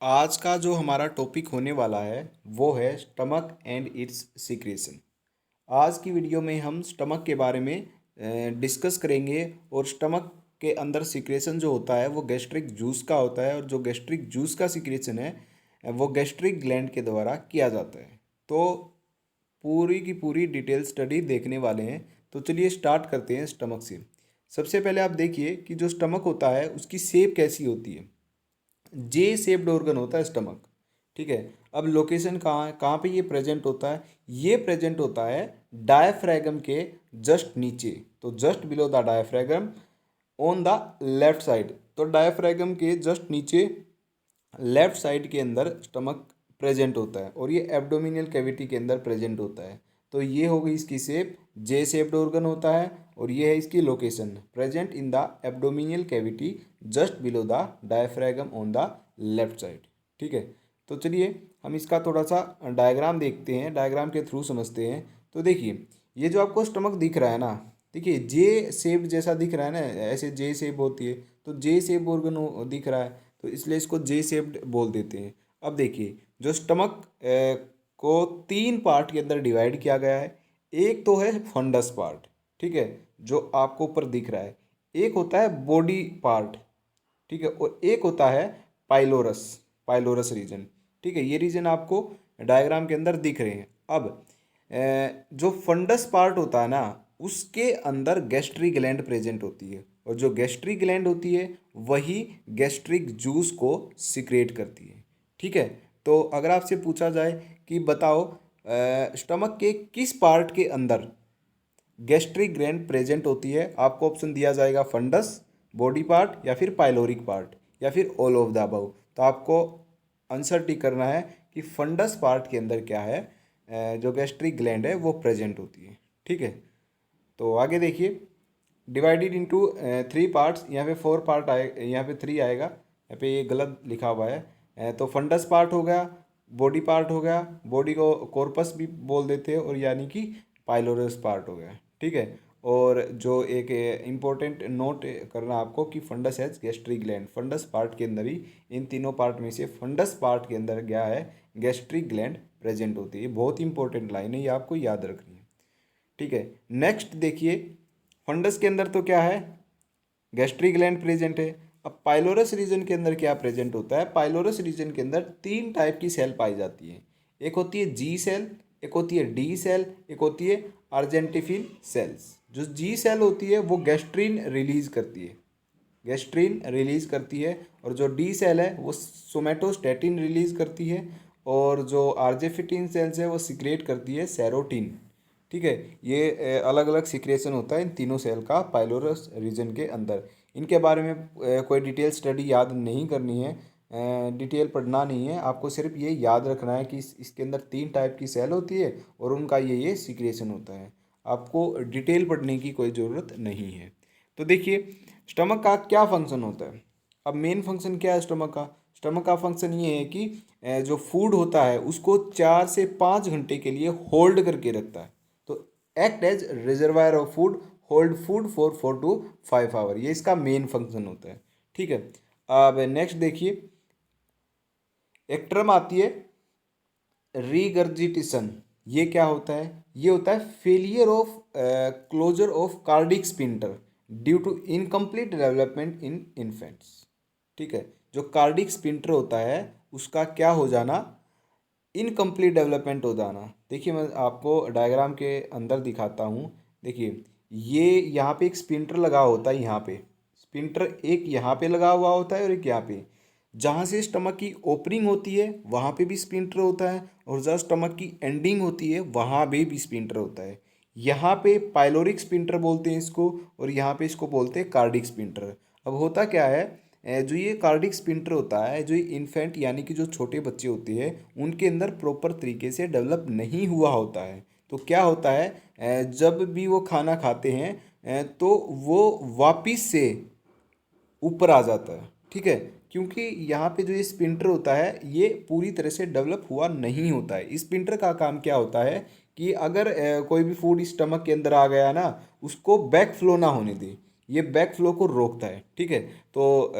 आज का जो हमारा टॉपिक होने वाला है वो है स्टमक एंड इट्स सिक्रेशन। आज की वीडियो में हम स्टमक के बारे में डिस्कस करेंगे और स्टमक के अंदर सिक्रेशन जो होता है वो गैस्ट्रिक जूस का होता है और जो गैस्ट्रिक जूस का सिक्रेशन है वो गैस्ट्रिक ग्लैंड के द्वारा किया जाता है। तो पूरी की पूरी डिटेल स्टडी देखने वाले हैं। तो चलिए स्टार्ट करते हैं स्टमक से। सबसे पहले आप देखिए कि जो स्टमक होता है उसकी शेप कैसी होती है। जे शेप्ड ऑर्गन होता है स्टमक। ठीक है। अब लोकेशन कहाँ है, कहाँ पे ये प्रेजेंट होता है? ये प्रेजेंट होता है डायफ्रैगम के जस्ट नीचे, तो just below the diaphragm on the left side. तो डायफ्रैगम के जस्ट नीचे लेफ्ट साइड के अंदर स्टमक प्रेजेंट होता है और ये एब्डोमिनियल कैविटी के अंदर प्रेजेंट होता है। तो ये हो गई इसकी शेप, जे शेप्ड ऑर्गन होता है और ये है इसकी location, present in the abdominal cavity just below the diaphragm on the left side. ठीक है। तो चलिए हम इसका थोड़ा सा डायग्राम देखते हैं, डायग्राम के थ्रू समझते हैं। तो देखिए ये जो आपको स्टमक दिख रहा है ना, देखिए जे शेप जैसा दिख रहा है ना, ऐसे जे शेप होती है, तो जे शेप ऑर्गन दिख रहा है तो इसलिए इसको जे शेप्ड बोल देते हैं। अब देखिए जो स्टमक को तीन पार्ट के अंदर डिवाइड किया गया है। एक तो है फंडस पार्ट, ठीक है, जो आपको ऊपर दिख रहा है। एक होता है बॉडी पार्ट, ठीक है, और एक होता है पाइलोरस, पाइलोरस रीजन। ठीक है, ये रीजन आपको डायग्राम के अंदर दिख रहे हैं। अब जो फंडस पार्ट होता है ना, उसके अंदर गैस्ट्रिक ग्लैंड प्रेजेंट होती है और जो गैस्ट्रिक ग्लैंड होती है वही गैस्ट्रिक जूस को सिक्रेट करती है। ठीक है। तो अगर आपसे पूछा जाए कि बताओ स्टमक के किस पार्ट के अंदर गैस्ट्रिक ग्लैंड प्रेजेंट होती है, आपको ऑप्शन दिया जाएगा फंडस, बॉडी पार्ट या फिर पाइलोरिक पार्ट या फिर ऑल ऑफ द अबव। तो आपको आंसर टिक करना है कि फंडस पार्ट के अंदर क्या है, जो गैस्ट्रिक ग्लैंड है वो प्रेजेंट होती है। ठीक है। तो आगे देखिए, डिवाइडेड इनटू थ्री पार्ट्स, यहाँ पे फोर पार्ट आए, यहाँ पे थ्री आएगा, यहाँ पे ये गलत लिखा हुआ है। तो फंडस पार्ट हो गया, बॉडी पार्ट हो गया, बॉडी को कॉर्पस भी बोल देते हैं, और यानी कि पाइलोरस पार्ट हो गया। ठीक है। और जो एक इम्पोर्टेंट नोट करना आपको कि fundus has gastric gland, fundus part के अंदर ही इन तीनों पार्ट में से फंडस पार्ट के अंदर क्या है, गैस्ट्रिक ग्लैंड प्रेजेंट होती है। बहुत इंपॉर्टेंट लाइन है, ये आपको याद रखनी है। ठीक है। नेक्स्ट देखिए, फंडस के अंदर तो क्या है, गैस्ट्रिक ग्लैंड प्रेजेंट है। अब पाइलोरस रीजन के अंदर क्या प्रेजेंट होता है? पाइलोरस रीजन के अंदर तीन टाइप की सेल पाई जाती है। एक होती है जी सेल, एक होती है डी सेल, एक होती है अर्जेंटिफिन सेल्स। जो जी सेल होती है वो गैस्ट्रिन रिलीज करती है, गैस्ट्रिन रिलीज करती है, और जो डी सेल है वो सोमेटोस्टेटिन रिलीज करती है, और जो आर्जेफिटिन सेल्स है वो सिक्रेट करती है सेरोटिन। ठीक है। ये अलग अलग सिक्रेशन होता है इन तीनों सेल का पाइलोरस रीजन के अंदर। इनके बारे में कोई डिटेल स्टडी याद नहीं करनी है, डिटेल पढ़ना नहीं है, आपको सिर्फ ये याद रखना है कि इसके अंदर तीन टाइप की सेल होती है और उनका ये सिक्रेशन होता है। आपको डिटेल पढ़ने की कोई ज़रूरत नहीं है। तो देखिए स्टमक का क्या फंक्शन होता है। अब मेन फंक्शन क्या है स्टमक का? स्टमक का फंक्शन ये है कि जो फूड होता है उसको 4 से 5 घंटे के लिए होल्ड करके रखता है। तो act as reservoir of food, hold food for 4 to 5 hour, ये इसका मेन फंक्शन होता है। ठीक है। अब नेक्स्ट देखिए, एक टर्म आती है रीगर्जिटेशन। ये क्या होता है? ये होता है failure of closure of cardiac sphincter due to incomplete development in infants. ठीक है। जो कार्डिक स्पिंटर होता है उसका क्या हो जाना, इनकम्प्लीट डेवलपमेंट हो जाना। देखिए मैं आपको डायग्राम के अंदर दिखाता हूँ। देखिए ये यहाँ पे एक स्पिंटर लगा होता है, यहाँ पे स्पिंटर एक यहाँ पे लगा हुआ होता है और एक यहाँ पे। जहाँ से स्टमक की ओपनिंग होती है वहाँ पे भी स्पिंटर होता है, और जहाँ स्टमक की एंडिंग होती है वहाँ पे भी स्पिंटर होता है। यहाँ पे पाइलोरिक स्पिंटर बोलते हैं इसको, और यहाँ पे इसको बोलते हैं कार्डिक स्पिंटर। अब होता क्या है, जो ये कार्डिक स्पिंटर होता है, जो इन्फेंट यानी कि जो छोटे बच्चे होते हैं उनके अंदर प्रॉपर तरीके से डेवलप नहीं हुआ होता है। तो क्या होता है, जब भी वो खाना खाते हैं तो वो वापिस से ऊपर आ जाता है। ठीक है। क्योंकि यहाँ पे जो ये स्पिंटर होता है ये पूरी तरह से डेवलप हुआ नहीं होता है। इस स्पिंटर का काम क्या होता है कि अगर कोई भी फूड स्टमक के अंदर आ गया ना, उसको बैक फ्लो ना होने दे। ये बैक फ्लो को रोकता है। ठीक है, तो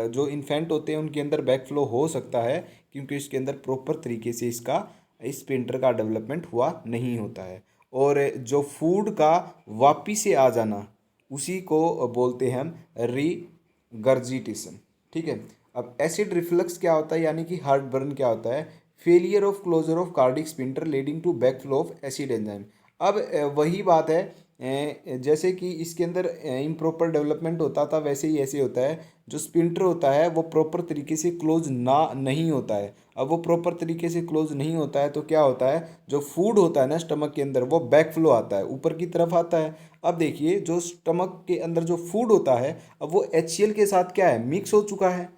जो इन्फेंट होते हैं उनके अंदर बैक फ्लो हो सकता है क्योंकि इसके अंदर प्रॉपर तरीके से इस स्पिंटर का डेवलपमेंट हुआ नहीं होता है। और जो फूड का वापिस से आ जाना उसी को बोलते हैं हम रीगर्जिटेशन। ठीक है, अब एसिड रिफ्लक्स क्या होता है यानी कि हार्ट बर्न क्या होता है, failure of closure of cardiac sphincter leading to backflow of acid enzyme. अब वही बात है, जैसे कि इसके अंदर इम्प्रॉपर डेवलपमेंट होता था वैसे ही ऐसे होता है, जो स्पिंटर होता है वो प्रॉपर तरीके से क्लोज ना नहीं होता है। अब वो प्रॉपर तरीके से क्लोज नहीं होता है तो क्या होता है, जो फूड होता है ना स्टमक के अंदर वो बैक फ्लो आता है, ऊपर की तरफ आता है। अब देखिए जो स्टमक के अंदर जो फूड होता है अब वो HCl के साथ क्या है, मिक्स हो चुका है।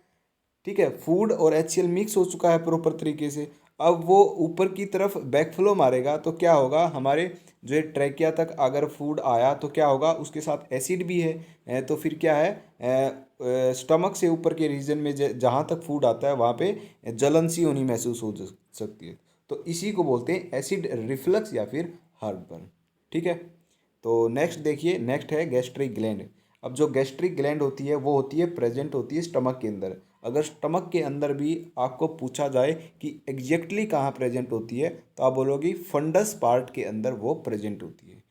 ठीक है, फूड और HCl मिक्स हो चुका है प्रॉपर तरीके से। अब वो ऊपर की तरफ बैकफ्लो मारेगा तो क्या होगा, हमारे जो ये ट्रैकिया तक अगर फूड आया तो क्या होगा, उसके साथ एसिड भी है। तो फिर क्या है, स्टमक से ऊपर के रीजन में जहाँ तक फूड आता है वहाँ पे जलन सी होनी महसूस हो सकती है। तो इसी को बोलते हैं एसिड रिफ्लक्स या फिर हार्टबर्न। ठीक है, तो नेक्स्ट देखिए, नेक्स्ट है गैस्ट्रिक ग्लैंड। अब जो गैस्ट्रिक ग्लैंड होती है वो होती है प्रेजेंट होती है स्टमक के अंदर। अगर स्टमक के अंदर भी आपको पूछा जाए कि एग्जैक्टली कहाँ प्रेजेंट होती है तो आप बोलोगे फंडस पार्ट के अंदर वो प्रेजेंट होती है।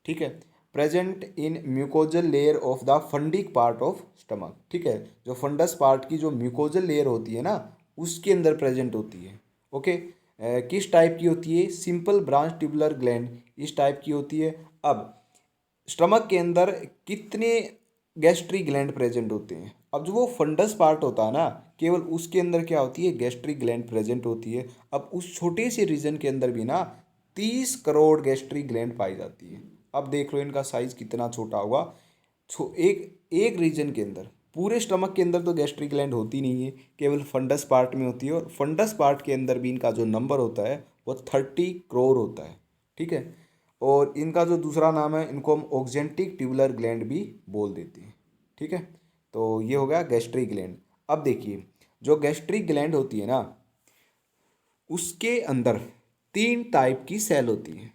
ठीक है, present in mucosal layer of the fundic part of stomach. ठीक है, जो फंडस पार्ट की जो म्यूकोजल लेयर होती है ना उसके अंदर प्रेजेंट होती है। ओके, किस टाइप की होती है, सिंपल ब्रांच ट्यूबुलर ग्लैंड इस टाइप की होती है। अब स्टमक के अंदर कितने गैस्ट्रिक ग्लैंड प्रेजेंट होते हैं, अब जो वो फंडस पार्ट होता है ना केवल उसके अंदर क्या होती है, गैस्ट्रिक ग्लैंड प्रेजेंट होती है। अब उस छोटे से रीजन के अंदर भी ना 30 करोड़ गैस्ट्रिक ग्लैंड पाई जाती है। अब देख लो इनका साइज कितना छोटा होगा। एक एक रीजन के अंदर, पूरे स्टमक के अंदर तो गैस्ट्रिक ग्लैंड होती नहीं है, केवल फंडस पार्ट में होती है। और फंडस पार्ट के अंदर भी इनका जो नंबर होता है वो 30 करोड़ होता है। ठीक है, और इनका जो दूसरा नाम है इनको हम ऑक्जेंटिक ट्यूबुलर ग्लैंड भी बोल देते हैं। ठीक है, तो ये हो गया गैस्ट्रिक ग्लैंड। अब देखिए जो गैस्ट्रिक ग्लैंड होती है ना उसके अंदर 3 टाइप की सेल होती है।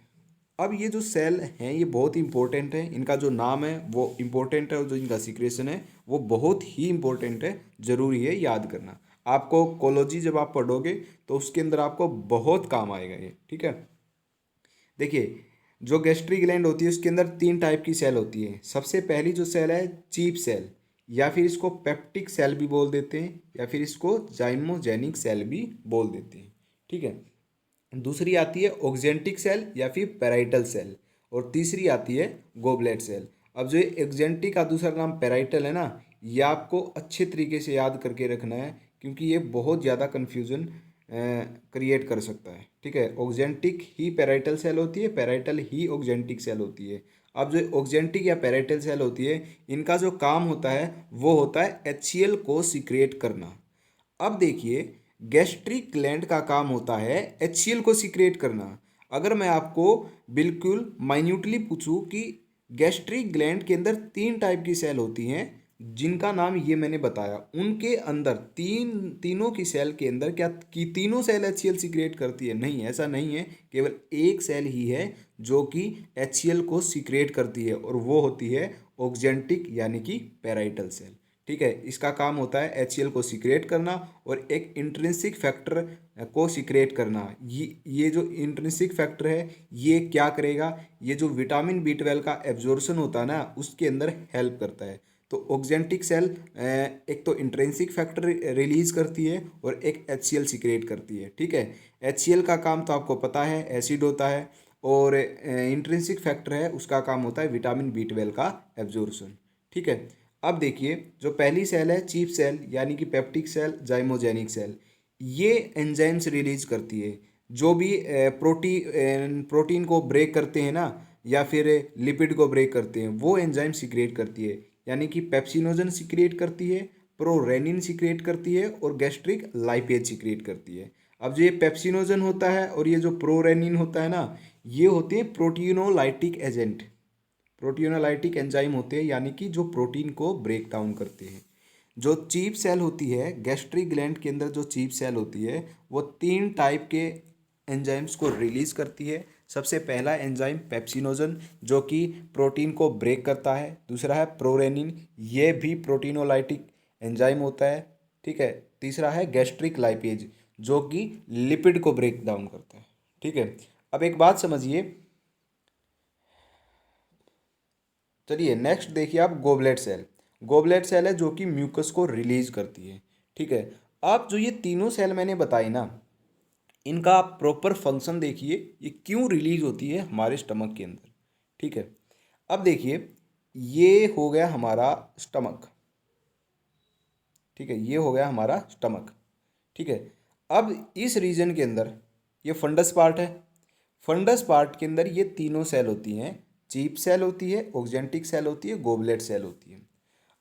अब ये जो सेल हैं ये बहुत इंपॉर्टेंट है, इनका जो नाम है वो इम्पोर्टेंट है और जो इनका सीक्रेशन है वो बहुत ही इंपॉर्टेंट है, ज़रूरी है याद करना। आपको कोलॉजी जब आप पढ़ोगे तो उसके अंदर आपको बहुत काम आएगा ये। ठीक है, देखिए जो गैस्ट्रिक ग्लैंड होती है उसके अंदर 3 टाइप की सेल होती है। सबसे पहली जो सेल है चीप सेल, या फिर इसको पेप्टिक सेल भी बोल देते हैं, या फिर इसको जाइमोजेनिक सेल भी बोल देते हैं। ठीक है, दूसरी आती है ऑक्जेंटिक सेल या फिर पेराइटल सेल, और तीसरी आती है गोबलेट सेल। अब जो ये एक्जेंटिक का दूसरा नाम पेराइटल है ना, ये आपको अच्छे तरीके से याद करके रखना है क्योंकि ये बहुत ज़्यादा कन्फ्यूज़न क्रिएट कर सकता है। ठीक है, ऑक्जेंटिक ही पेराइटल सेल होती है, पेराइटल ही ऑक्जेंटिक सेल होती है। अब जो ऑक्जेंटिक या पेराइटल सेल होती है इनका जो काम होता है वो होता है HCl को सिक्रेट करना। अब देखिए गैस्ट्रिक ग्लैंड का काम होता है HCl को सिक्रेट करना। अगर मैं आपको बिल्कुल माइन्यूटली पूछूं कि गैस्ट्रिक ग्लैंड के अंदर 3 टाइप की सेल होती हैं जिनका नाम ये मैंने बताया, उनके अंदर तीनों की सेल के अंदर क्या कि तीनों सेल HCl सिक्रेट करती है? नहीं, ऐसा नहीं है, केवल एक सेल ही है जो कि HCl को सिक्रेट करती है और वो होती है ऑक्जेंटिक यानी कि पेराइटल सेल। ठीक है, इसका काम होता है HCl को सिक्रेट करना और एक इंट्रिंसिक फैक्टर को सिक्रेट करना। ये जो इंट्रिंसिक फैक्टर है ये क्या करेगा, ये जो विटामिन B12 का एब्जॉर्प्शन होता है ना उसके अंदर हेल्प करता है। तो ऑक्जेंटिक सेल एक तो इंट्रिंसिक फैक्टर रिलीज करती है और एक HCl सिक्रेट करती है। ठीक है, HCl का काम तो आपको पता है एसिड होता है, और इंट्रिंसिक फैक्टर है उसका काम होता है विटामिन B12 का एब्जॉर्प्शन। ठीक है, अब देखिए जो पहली सेल है चीफ सेल यानी कि पेप्टिक सेल जाइमोजेनिक सेल, ये एंजाइम्स रिलीज करती है। जो भी प्रोटीन को ब्रेक करते हैं ना या फिर लिपिड को ब्रेक करते हैं वो एंजाइम सिक्रिएट करती है, यानी कि पेप्सिनोजन सिक्रिएट करती है, प्रोरेनिन सिक्रिएट करती है और गैस्ट्रिक लाइपेज सिक्रिएट करती है। अब जो ये पेप्सिनोजन होता है और ये जो प्रोरेनिन होता है ना ये होते हैं प्रोटीनोलाइटिक एजेंट, प्रोटीनोलाइटिक एंजाइम होते हैं यानी कि जो प्रोटीन को ब्रेक डाउन करते हैं। जो चीफ सेल होती है गैस्ट्रिक ग्लैंड के अंदर, जो चीफ सेल होती है वो 3 टाइप के एंजाइम्स को रिलीज करती है। सबसे पहला एंजाइम पेप्सिनोजन जो कि प्रोटीन को ब्रेक करता है। दूसरा है प्रोरेनिन, ये भी प्रोटीनोलाइटिक एंजाइम होता है। ठीक है। तीसरा है गैस्ट्रिक लाइपेज जो कि लिपिड को ब्रेक डाउन करता है। ठीक है। अब एक बात समझिए, चलिए नेक्स्ट देखिए आप गोबलेट सेल। गोबलेट सेल है जो कि म्यूकस को रिलीज करती है। ठीक है। अब जो ये तीनों सेल मैंने बताई ना, इनका आप प्रॉपर फंक्शन देखिए, ये क्यों रिलीज होती है हमारे स्टमक के अंदर। ठीक है। अब देखिए, ये हो गया हमारा स्टमक। ठीक है, ये हो गया हमारा स्टमक। ठीक है। अब इस रीजन के अंदर ये फंडस पार्ट है। फंडस पार्ट के अंदर ये तीनों सेल होती हैं। चीफ सेल होती है, ऑक्जेंटिक सेल होती है, गोबलेट सेल होती है।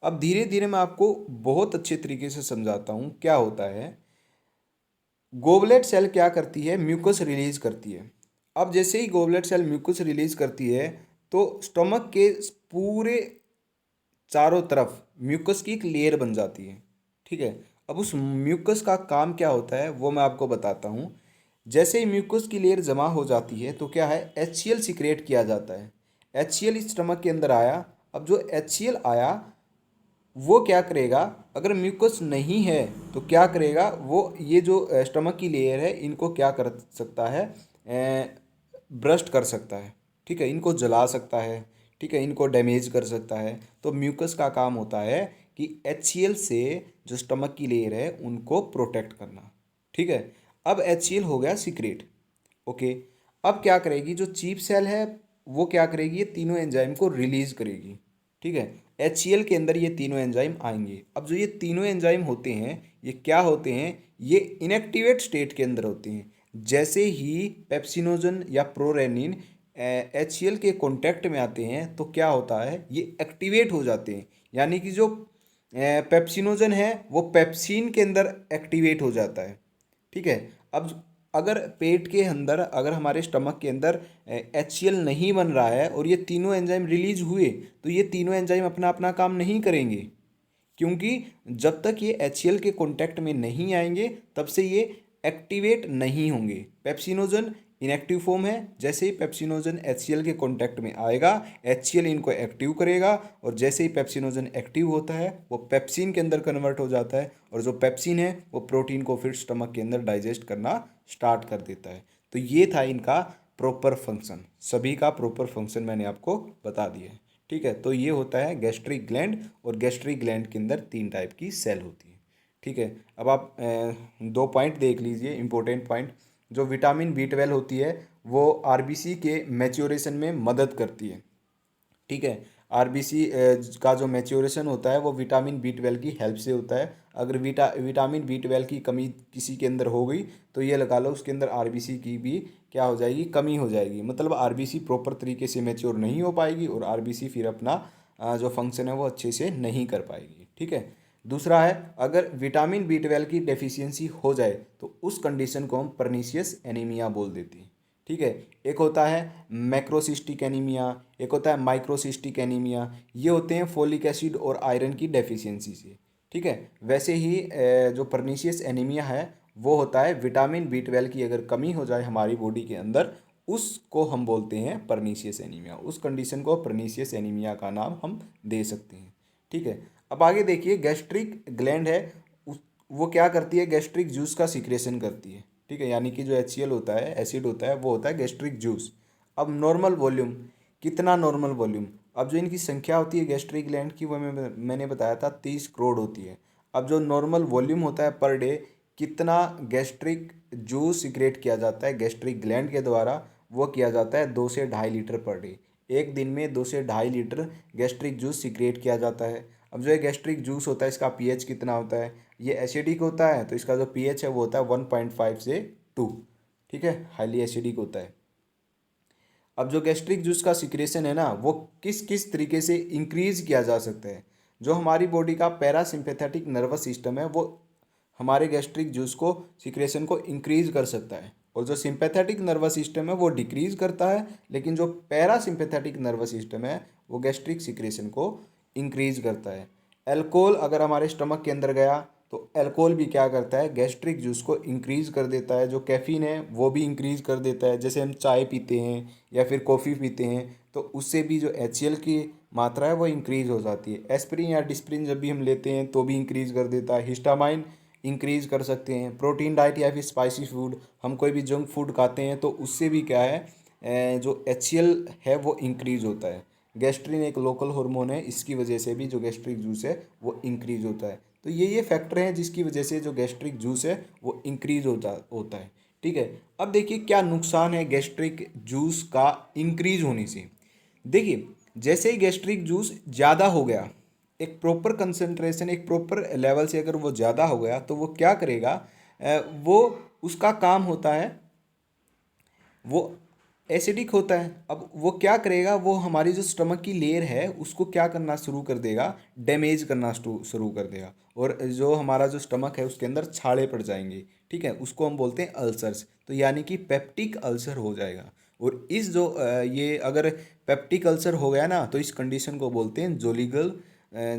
अब धीरे धीरे मैं आपको बहुत अच्छे तरीके से समझाता हूँ क्या होता है। गोबलेट सेल क्या करती है, म्यूकस रिलीज करती है। अब जैसे ही गोबलेट सेल म्यूकस रिलीज करती है तो स्टमक के पूरे चारों तरफ म्यूकस की एक लेयर बन जाती है। ठीक है। अब उस म्यूकस का काम क्या होता है वो मैं आपको बताता हूँ। जैसे ही म्यूकस की लेयर जमा हो जाती है तो क्या है, HCl सिक्रेट किया जाता है। HCl इस स्टमक के अंदर आया। अब जो HCl आया वो क्या करेगा, अगर म्यूकस नहीं है तो क्या करेगा वो, ये जो स्टमक की लेयर है इनको क्या कर सकता है, ब्रस्ट कर सकता है। ठीक है, इनको जला सकता है। ठीक है, इनको डैमेज कर सकता है। तो म्यूकस का काम होता है कि HCl से जो स्टमक की लेयर है उनको प्रोटेक्ट करना। ठीक है। अब HCl हो गया सीक्रेट। ओके। अब क्या करेगी जो चीफ सेल है, वो क्या करेगी, ये तीनों एंजाइम को रिलीज करेगी। ठीक है। HCl के अंदर ये तीनों एंजाइम आएंगे। अब जो ये तीनों एंजाइम होते हैं ये क्या होते हैं, ये इनएक्टिवेट स्टेट के अंदर होते हैं। जैसे ही पेप्सिनोजन या प्रोरेनिन HCl के कांटेक्ट में आते हैं तो क्या होता है, ये एक्टिवेट हो जाते हैं। यानी कि जो पेप्सिनोजन है वो पेप्सिन के अंदर एक्टिवेट हो जाता है। ठीक है। अब अगर पेट के अंदर, अगर हमारे स्टमक के अंदर HCl नहीं बन रहा है और ये तीनों एंजाइम रिलीज हुए तो ये तीनों एंजाइम अपना अपना काम नहीं करेंगे, क्योंकि जब तक ये HCl के कांटेक्ट में नहीं आएंगे तब से ये एक्टिवेट नहीं होंगे। पेप्सिनोजन इनएक्टिव फॉर्म है। जैसे ही पेप्सिनोजन HCl के कांटेक्ट में आएगा HCl इनको एक्टिव करेगा, और जैसे ही पेप्सिनोजन एक्टिव होता है वो पेप्सिन के अंदर कन्वर्ट हो जाता है, और जो पेप्सिन है वो प्रोटीन को फिर स्टमक के अंदर डाइजेस्ट करना स्टार्ट कर देता है। तो ये था इनका प्रॉपर फंक्शन। सभी का प्रॉपर फंक्शन मैंने आपको बता दिया है। ठीक है। तो ये होता है गैस्ट्रिक ग्लैंड, और गैस्ट्रिक ग्लैंड के अंदर 3 टाइप की सेल होती है। ठीक है। अब आप 2 पॉइंट देख लीजिए, इंपॉर्टेंट पॉइंट। जो विटामिन B12 होती है वो RBC के मैच्योरेशन में मदद करती है। ठीक है। RBC का जो मैच्योरेशन होता है वो विटामिन B12 की हेल्प से होता है। अगर विटामिन B12 की कमी किसी के अंदर हो गई तो ये लगा लो उसके अंदर RBC की भी क्या हो जाएगी, कमी हो जाएगी। मतलब RBC प्रॉपर तरीके से मैच्योर नहीं हो पाएगी और RBC फिर अपना जो फंक्शन है वो अच्छे से नहीं कर पाएगी। ठीक है। दूसरा है, अगर विटामिन B12 की डेफिशिएंसी हो जाए तो उस कंडीशन को हम परनीशियस एनीमिया बोल देते हैं। ठीक है। एक होता है मैक्रोसिस्टिक एनीमिया, एक होता है माइक्रोसिस्टिक एनीमिया। ये होते हैं फोलिक एसिड और आयरन की डेफिशिएंसी से। ठीक है। वैसे ही जो परनीशियस एनीमिया है वो होता है विटामिन B12 की अगर कमी हो जाए हमारी बॉडी के अंदर, उसको हम बोलते हैं परनीशियस एनीमिया। उस कंडीशन को परनीशियस एनीमिया का नाम हम दे सकते हैं। ठीक है। अब आगे देखिए, गैस्ट्रिक ग्लैंड है वो क्या करती है, गैस्ट्रिक जूस का सिक्रेशन करती है। ठीक है। यानी कि जो HCl होता है, एसिड होता है, वो होता है गैस्ट्रिक जूस। अब नॉर्मल वॉल्यूम, कितना नॉर्मल वॉल्यूम, अब जो इनकी संख्या होती है गैस्ट्रिक ग्लैंड की वो मैंने बताया था 30 करोड़ होती है। अब जो नॉर्मल वॉल्यूम होता है पर डे, कितना गैस्ट्रिक जूस सिक्रेट किया जाता है गैस्ट्रिक ग्लैंड के द्वारा, वो किया जाता है 2 से 2.5 लीटर पर डे। एक दिन में 2 से 2.5 लीटर गैस्ट्रिक जूस सिक्रेट किया जाता है। अब जो ये गैस्ट्रिक जूस होता है इसका पीएच कितना होता है, ये एसिडिक होता है तो इसका जो पीएच है वो होता है 1.5 से 2। ठीक है, हाईली एसिडिक होता है। अब जो गैस्ट्रिक जूस का सिक्रेशन है ना वो किस किस तरीके से इंक्रीज किया जा सकता है, जो हमारी बॉडी का पैरासिम्पैथेटिक नर्वस सिस्टम है वो हमारे गैस्ट्रिक जूस को सिक्रेशन को इंक्रीज कर सकता है, और जो सिंपैथेटिक नर्वस सिस्टम है वो डिक्रीज करता है, लेकिन जो पैरासिम्पैथेटिक नर्वस सिस्टम है वो गैस्ट्रिक सिक्रेशन को इंक्रीज करता है। अल्कोहल अगर हमारे स्टमक के अंदर गया तो अल्कोहल भी क्या करता है, गैस्ट्रिक जूस को इंक्रीज कर देता है। जो कैफीन है वो भी इंक्रीज कर देता है। जैसे हम चाय पीते हैं या फिर कॉफ़ी पीते हैं तो उससे भी जो HCl की मात्रा है वो इंक्रीज हो जाती है। एस्पिरिन या डिस्प्रिन जब भी हम लेते हैं तो भी इंक्रीज कर देता है। हिस्टामाइन इंक्रीज कर सकते हैं। प्रोटीन डाइट या फिर स्पाइसी फूड, हम कोई भी जंक फूड खाते हैं तो उससे भी क्या है, जो HCl है वो इंक्रीज होता है। गैस्ट्रिन एक लोकल हार्मोन है, इसकी वजह से भी जो गैस्ट्रिक जूस है वो इंक्रीज होता है। तो ये फैक्टर हैं जिसकी वजह से जो गैस्ट्रिक जूस है वो इंक्रीज होता है। ठीक है। अब देखिए क्या नुकसान है गैस्ट्रिक जूस का इंक्रीज होने से। देखिए जैसे ही गैस्ट्रिक जूस ज़्यादा हो गया, एक प्रॉपर कंसंट्रेशन, एक प्रॉपर लेवल से अगर वो ज़्यादा हो गया तो वो क्या करेगा, वो उसका काम होता है, वो एसिडिक होता है। अब वो क्या करेगा, वो हमारी जो स्टमक की लेयर है उसको क्या करना शुरू कर देगा, डैमेज करना शुरू कर देगा। और जो हमारा जो स्टमक है उसके अंदर छाले पड़ जाएंगे। ठीक है, उसको हम बोलते हैं अल्सर्स। तो यानी कि पेप्टिक अल्सर हो जाएगा। और इस जो ये अगर पेप्टिक अल्सर हो गया ना तो इस कंडीशन को बोलते हैं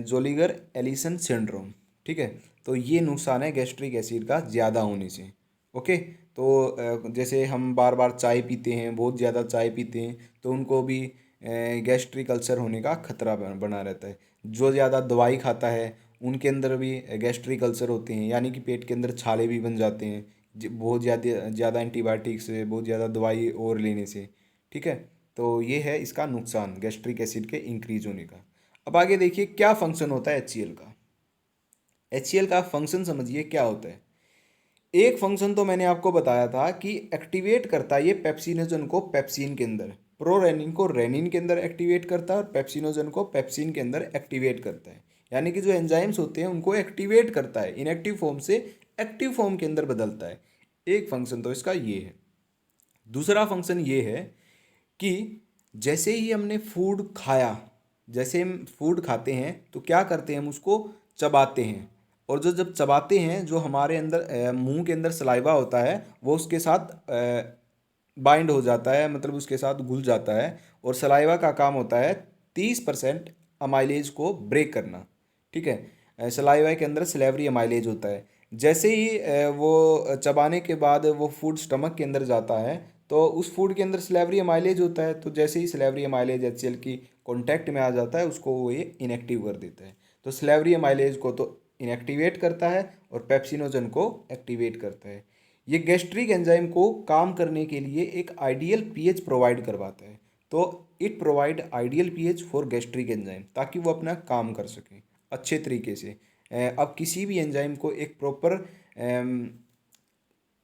जोलिगर एलिसन सिंड्रोम। ठीक है। तो ये नुकसान है गैस्ट्रिक एसिड का ज़्यादा होने से। ओके। तो जैसे हम बार बार चाय पीते हैं, बहुत ज़्यादा चाय पीते हैं तो उनको भी गैस्ट्रिक अल्सर होने का खतरा बना रहता है। जो ज़्यादा दवाई खाता है उनके अंदर भी गैस्ट्रिक अल्सर होते हैं, यानी कि पेट के अंदर छाले भी बन जाते हैं बहुत ज़्यादा ज़्यादा एंटीबायोटिक से, बहुत ज़्यादा दवाई और लेने से। ठीक है। तो ये है इसका नुकसान गैस्ट्रिक एसिड के इंक्रीज होने का। अब आगे देखिए क्या फंक्शन होता है HCl का। HCl का फंक्शन समझिए क्या होता है। एक फंक्शन तो मैंने आपको बताया था कि एक्टिवेट करता है ये पेप्सिनोजन को पेप्सिन के अंदर, प्रोरेनिन को रेनिन के अंदर एक्टिवेट करता है और पेप्सिनोजन को पेप्सिन के अंदर एक्टिवेट करता है। यानी कि जो एंजाइम्स होते हैं उनको एक्टिवेट करता है, इनएक्टिव फॉर्म से एक्टिव फॉर्म के अंदर बदलता है। एक फंक्शन तो इसका ये है। दूसरा फंक्शन ये है कि जैसे ही हमने फूड खाया, जैसे हम फूड खाते हैं तो क्या करते हैं, हम उसको चबाते हैं। और जो जब चबाते हैं जो हमारे अंदर मुंह के अंदर सलाइवा होता है वो उसके साथ बाइंड हो जाता है, मतलब उसके साथ घुल जाता है। और सलाइवा का काम होता है 30% अमाइलेज को ब्रेक करना। ठीक है। सलाइवा के अंदर सलेवरी अमाइलेज होता है। जैसे ही वो चबाने के बाद वो फूड स्टमक के अंदर जाता है तो उस फूड के अंदर सलेवरी अमाइलेज होता है। तो जैसे ही सलेवरी अमाइलेज HCl की कांटेक्ट में आ जाता है उसको वो ये इनएक्टिव कर देता है। तो सलेवरी अमाइलेज को तो इनएक्टिवेट करता है और पेप्सिनोजन को एक्टिवेट करता है। ये गैस्ट्रिक एंजाइम को काम करने के लिए एक आइडियल पीएच प्रोवाइड करवाता है। तो it provide ideal pH for gastric enzyme ताकि वो अपना काम कर सकें अच्छे तरीके से। अब किसी भी एंजाइम को एक प्रॉपर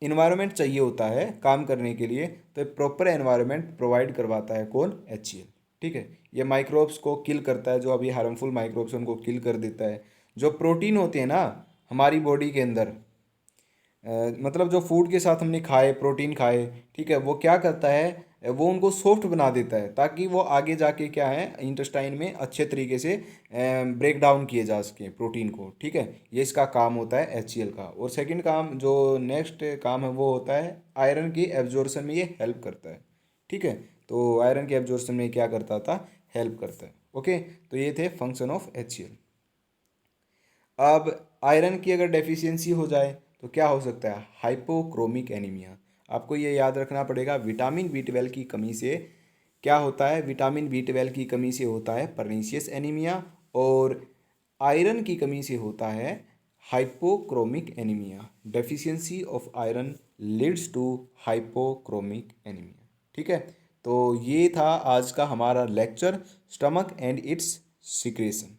इन्वायरमेंट चाहिए होता है काम करने के लिए, तो एक प्रॉपर एनवायरनमेंट प्रोवाइड करवाता है कौन, HCl। ठीक है। ये माइक्रोब्स को किल करता है, जो अभी हार्मफुल माइक्रोब्स उनको किल कर देता है। जो प्रोटीन होते हैं ना हमारी बॉडी के अंदर, मतलब जो फूड के साथ हमने खाए, प्रोटीन खाए, ठीक है, वो क्या करता है, वो उनको सॉफ्ट बना देता है ताकि वो आगे जाके क्या है इंटेस्टाइन में अच्छे तरीके से ब्रेक डाउन किए जा सके प्रोटीन को। ठीक है। ये इसका काम होता है HCl का। और सेकंड काम, जो नेक्स्ट काम है वो होता है आयरन की एब्जॉर्प्शन में ये हेल्प करता है। ठीक है। तो आयरन के एब्जॉर्प्शन में क्या करता था, हेल्प करता है। ओके। तो ये थे फंक्शन ऑफ HCl। अब आयरन की अगर डेफिशिएंसी हो जाए तो क्या हो सकता है, हाइपोक्रोमिक एनीमिया। आपको ये याद रखना पड़ेगा, विटामिन B12 की कमी से क्या होता है, विटामिन B12 की कमी से होता है परनीशियस एनीमिया, और आयरन की कमी से होता है hypochromic anaemia. Deficiency of iron leads to hypochromic anaemia. ठीक है। तो ये था आज का हमारा lecture, stomach and its secretion.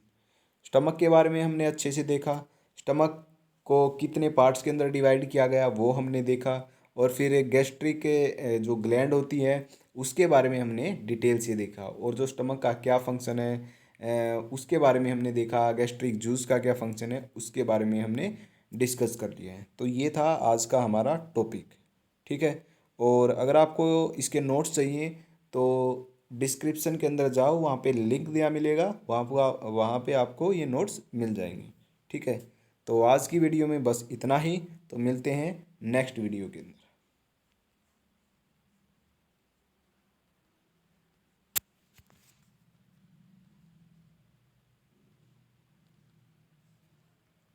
Stomach के बारे में हमने अच्छे से देखा, स्टमक को कितने पार्ट्स के अंदर डिवाइड किया गया वो हमने देखा। और फिर गैस्ट्रिक जो ग्लैंड होती है उसके बारे में हमने डिटेल से देखा। और जो स्टमक का क्या फंक्शन है उसके बारे में हमने देखा। गैस्ट्रिक जूस का क्या फंक्शन है उसके बारे में हमने डिस्कस कर लिया है। तो ये था आज का हमारा टॉपिक। ठीक है। और अगर आपको इसके नोट्स चाहिए तो डिस्क्रिप्शन के अंदर जाओ, वहाँ पे लिंक दिया मिलेगा, वहाँ पे आपको ये नोट्स मिल जाएंगे। ठीक है। तो आज की वीडियो में बस इतना ही। तो मिलते हैं नेक्स्ट वीडियो के अंदर।